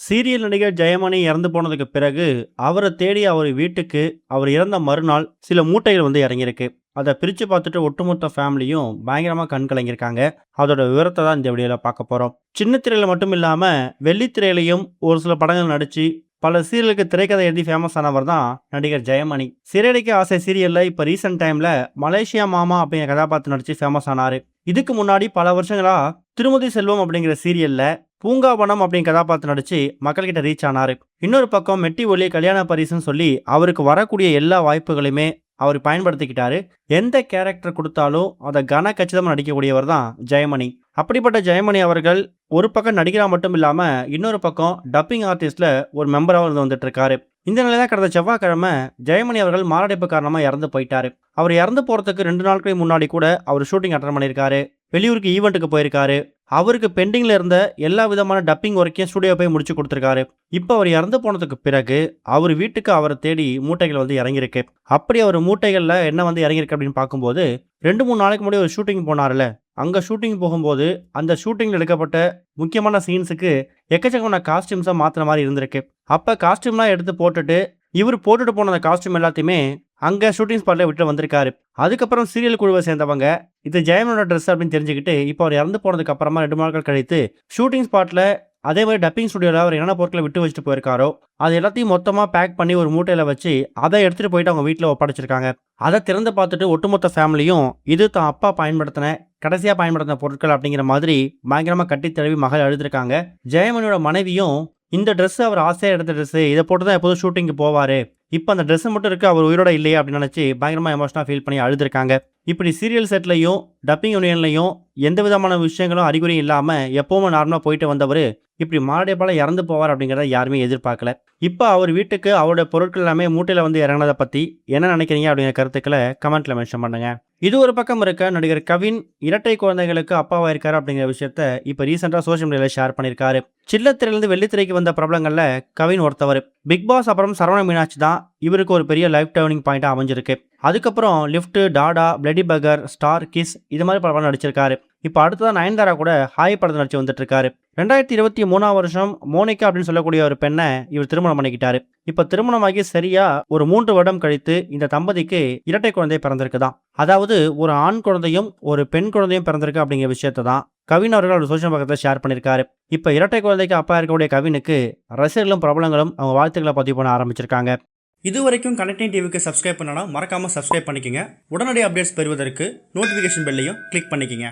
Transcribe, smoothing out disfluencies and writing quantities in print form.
Serial நடிகர் ஜெயமணி இறந்து போனதுக்கு பிறகு, அவர தேடி அவர் வீட்டுக்கு, அவர் இறந்த மறுநாள் சில மூட்டைகள் வந்து இறங்கியிருக்கு. அத பிரிச்சு பார்த்துட்டு ஒட்டுமொத்த ஃபேமிலியும் பயங்கரமா கண் கலங்கியிருக்காங்க. அதோட விவரத்த தான் இந்த வீடியோல பார்க்க போறோம். சின்ன திரையில மட்டும் இல்லாம, வெள்ளித் திரையிலயும் ஒரு சில படங்கள் நடிச்சு, பல சீரியலுக்கு திரைக்கதை எழுதி ஃபேமஸ் ஆனவர் தான் நடிகர் ஜெயமணி. சிறையடைக்க ஆசை சீரியல்ல இப்ப ரீசென்ட் டைம்ல மலேசியா மாமா அப்படிங்கிற கதாபாத்திரம் நடிச்சு ஃபேமஸ் ஆனாரு. இதுக்கு முன்னாடி பல வருஷங்களா திருமதி செல்வம் அப்படிங்கிற சீரியல்ல பூங்காவனம் அப்படிங்கிற கதாபாத்திரம் நடிச்சு மக்கள்கிட்ட ரீச் ஆனாரு. இன்னொரு பக்கம் மெட்டி ஒலி கல்யாண பரிசுன்னு சொல்லி அவருக்கு வரக்கூடிய எல்லா வாய்ப்புகளையுமே அவர் பயன்படுத்திக்கிட்டாரு. எந்த கேரக்டர் கொடுத்தாலும் அதை கன கச்சிதமா நடிக்கக்கூடியவர் தான் ஜெயமணி. அப்படிப்பட்ட ஜெயமணி அவர்கள் ஒரு பக்கம் நடிகரா மட்டும் இல்லாம இன்னொரு பக்கம் டப்பிங் ஆர்டிஸ்ட்ல ஒரு மெம்பரா இருந்து வந்துட்டு இருக்காரு. இந்த நிலையில கடந்த செவ்வாய்க்கிழமை ஜெயமணி அவர்கள் மாரடைப்பு காரணமா இறந்து போயிட்டாரு. அவர் இறந்து போறதுக்கு 2 நாட்களுக்கு முன்னாடி கூட அவர் ஷூட்டிங் அட்டன் பண்ணியிருக்காரு. வெளியூருக்கு ஈவெண்ட்டுக்கு போயிருக்காரு. அவருக்கு பெண்டிங்ல இருந்த எல்லா விதமான டப்பிங் ஒர்க்கையும் ஸ்டுடியோ போய் முடிச்சு கொடுத்துருக்காரு. இப்போ அவர் இறந்து போனதுக்கு பிறகு அவர் வீட்டுக்கு அவரை தேடி மூட்டைகள் வந்து இறங்கியிருக்கு. அப்படி அவர் மூட்டைகள்ல என்ன வந்து இறங்கியிருக்கு அப்படின்னு பார்க்கும்போது 2-3 நாளைக்கு முன்னாடி ஒரு ஷூட்டிங் போனார்ல, அங்க ஷூட்டிங் போகும்போது அந்த ஷூட்டிங்ல எடுக்கப்பட்ட முக்கியமான சீன்ஸுக்கு எக்கச்சக்கமான காஸ்டியூம்ஸை மாத்திர மாதிரி இருந்திருக்கு. அப்ப காஸ்டியூம்லாம் எடுத்து போட்டுட்டு இவர் போட்டுட்டு போன அந்த காஸ்டியூம் எல்லாத்தையுமே அங்க ஷூட்டிங் ஸ்பாட்ல விட்டு வந்திருக்காரு. அதுக்கப்புறம் சீரியல் குழுவை சேர்ந்தவங்க இது ஜெயமனோட ட்ரெஸ் அப்படின்னு தெரிஞ்சுக்கிட்டு இப்போ அவர் இறந்து போனதுக்கு அப்புறமா 2 நாட்கள் கழித்து ஷூட்டிங் ஸ்பாட்ல அதே மாதிரி டப்பிங் ஸ்டுடியோல அவர் என்னென்ன பொருட்களை விட்டு வச்சுட்டு போயிருக்காரோ அது எல்லாத்தையும் மொத்தமா பேக் பண்ணி ஒரு மூட்டையில வச்சு அதை எடுத்துட்டு போயிட்டு அவங்க வீட்டில் ஒப்படைச்சிருக்காங்க. அதை திறந்து பார்த்துட்டு ஒட்டுமொத்த ஃபேமிலியும் இது தான் அப்பா கடைசியா பயன்படுத்தின பொருட்கள் அப்படிங்கிற மாதிரி பயங்கரமா கட்டி தழுவி மகள் அழுதுருக்காங்க. ஜெயமணியோட மனைவியும் இந்த ட்ரெஸ் அவர் ஆசையா எடுத்த ட்ரெஸ், இதை போட்டு தான் எப்போதும் ஷூட்டிங்கு போவாரு, இப்போ அந்த ட்ரெஸ் மட்டும் இருக்கு, அவர் உயிரோட இல்லையே அப்படின்னு நினைச்சு பயங்கரமா எமோஷனா ஃபீல் பண்ணி அழுதுருக்காங்க. இப்படி சீரியல் செட்லையும் டப்பிங் யூனியன்லையும் எந்த விதமான விஷயங்களும் அறிகுறியும் இல்லாம எப்பவுமே நார்மலா போயிட்டு வந்தவர் இப்படி மாரடைப்பால இறந்து போவார் அப்படிங்கிறத யாருமே எதிர்பார்க்கல. இப்போ அவர் வீட்டுக்கு அவருடைய பொருட்கள் எல்லாமே மூட்டையில வந்து இறங்கினதை பத்தி என்ன நினைக்கிறீங்க அப்படிங்கிற கருத்துக்களை கமெண்ட்ல மென்ஷன் பண்ணுங்க. இது ஒரு பக்கம் இருக்க, நடிகர் கவின் இரட்டை குழந்தைகளுக்கு அப்பாவா இருக்காரு அப்படிங்கிற விஷயத்த இப்ப ரீசெண்டா சோசியல் மீடியால ஷேர் பண்ணியிருக்காரு. சில்லத்திரையிலிருந்து வெள்ளித்திரைக்கு வந்த பிரபலங்கள்ல கவின் ஒருத்தவர். பிக் பாஸ் அப்புறம் சரவண மீனாட்சி தான் இவருக்கு ஒரு பெரிய லைஃப் டேர்னிங் பாயிண்டா அமைஞ்சிருக்கு. அதுக்கப்புறம் lift, Dada, bloody beggar, star kiss இது மாதிரி படம் நடிச்சிருக்காரு. இப்போ அடுத்ததான் நயன்தாரா கூட ஹாய் படத்தை நடிச்சு வந்துட்டு இருக்காரு. 2023 வருஷம் மோனிகா அப்படின்னு சொல்லக்கூடிய ஒரு பெண்ணை இவர் திருமணம் பண்ணிக்கிட்டாரு. இப்ப திருமணமாகி சரியா ஒரு 3 வருடம் கழித்து இந்த தம்பதிக்கு இரட்டை குழந்தை பிறந்திருக்குதான். அதாவது ஒரு ஆண் குழந்தையும் ஒரு பெண் குழந்தையும் பிறந்திருக்கு அப்படிங்கிற விஷயத்தை தான் கவின் அவர்கள் அவர் சோசியல் பக்கத்தில் ஷேர் பண்ணியிருக்காரு. இப்ப இரட்டை குழந்தைக்கு அப்பா இருக்கக்கூடிய கவினுக்கு ரசிகர்களும் பிரபலங்களும் அவங்க வாழ்த்துக்களை பதிவு பண்ண ஆரம்பிச்சிருக்காங்க. இதுவரைக்கும் கனெக்டிங் டிவிக்கு சப்ஸ்கிரைப் பண்ணனா மறக்காம சப்ஸ்கிரைப் பண்ணிக்கங்க. உடனடி அப்டேட்ஸ் பெறுவதற்கு நோட்டிஃபிகேஷன் பெல்லையும் கிளிக் பண்ணிக்கங்க.